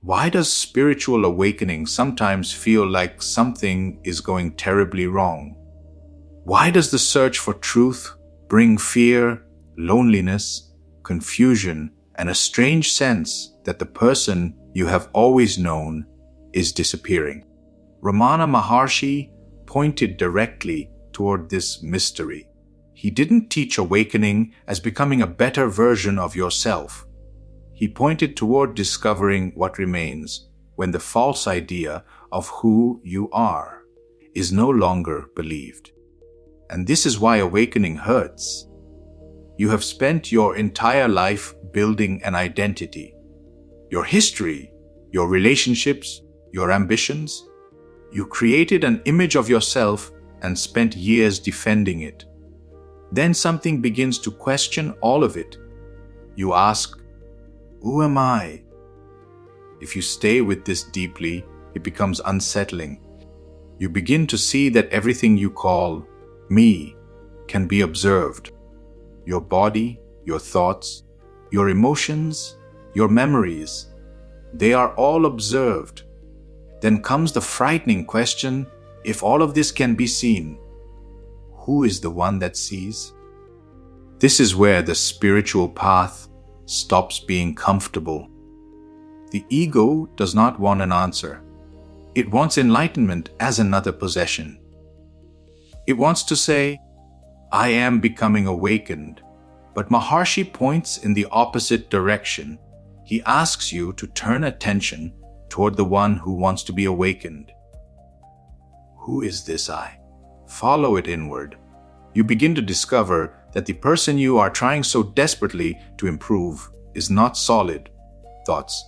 Why does spiritual awakening sometimes feel like something is going terribly wrong? Why does the search for truth bring fear, loneliness, confusion, and a strange sense that the person you have always known is disappearing? Ramana Maharshi pointed directly toward this mystery. He didn't teach awakening as becoming a better version of yourself. He pointed toward discovering what remains when the false idea of who you are is no longer believed. And this is why awakening hurts. You have spent your entire life building an identity. Your history, your relationships, your ambitions. You created an image of yourself and spent years defending it. Then something begins to question all of it. You ask, who am I? If you stay with this deeply, it becomes unsettling. You begin to see that everything you call me can be observed. Your body, your thoughts, your emotions, your memories, they are all observed. Then comes the frightening question, if all of this can be seen, who is the one that sees? This is where the spiritual path stops being comfortable. The ego does not want an answer. It wants enlightenment as another possession. It wants to say, I am becoming awakened. But Maharshi points in the opposite direction. He asks you to turn attention toward the one who wants to be awakened. Who is this I? Follow it inward. You begin to discover that the person you are trying so desperately to improve is not solid. Thoughts,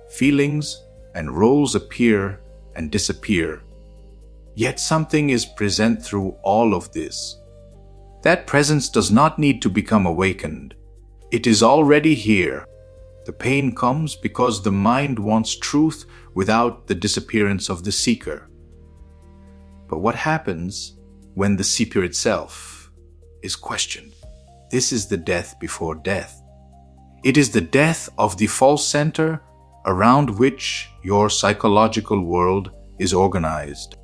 feelings, and roles appear and disappear. Yet something is present through all of this. That presence does not need to become awakened. It is already here. The pain comes because the mind wants truth without the disappearance of the seeker. But what happens when the seeker itself is questioned? This is the death before death. It is the death of the false center around which your psychological world is organized.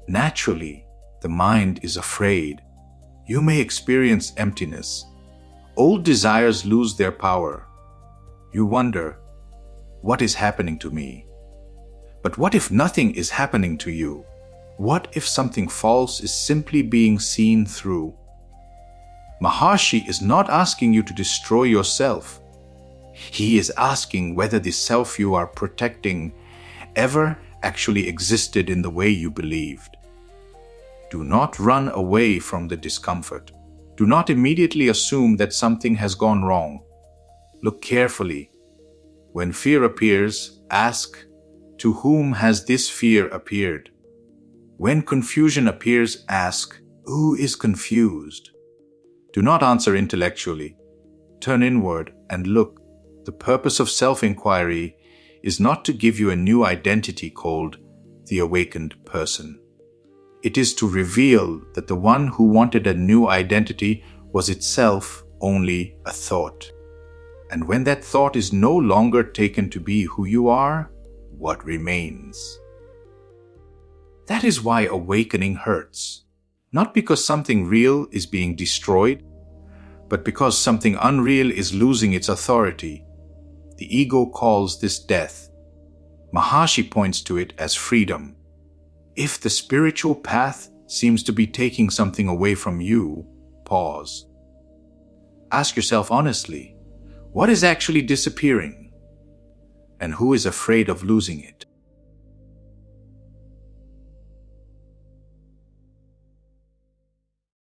Naturally, the mind is afraid. You may experience emptiness. Old desires lose their power. You wonder, what is happening to me? But what if nothing is happening to you? What if something false is simply being seen through? Maharshi is not asking you to destroy yourself. He is asking whether the self you are protecting ever actually existed in the way you believed. Do not run away from the discomfort. Do not immediately assume that something has gone wrong. Look carefully. When fear appears, ask, to whom has this fear appeared? When confusion appears, ask, who is confused? Do not answer intellectually. Turn inward and look. The purpose of self-inquiry is not to give you a new identity called the awakened person. It is to reveal that the one who wanted a new identity was itself only a thought. And when that thought is no longer taken to be who you are, what remains? That is why awakening hurts. Not because something real is being destroyed, but because something unreal is losing its authority. The ego calls this death. Maharshi points to it as freedom. If the spiritual path seems to be taking something away from you, pause. Ask yourself honestly, what is actually disappearing? And who is afraid of losing it?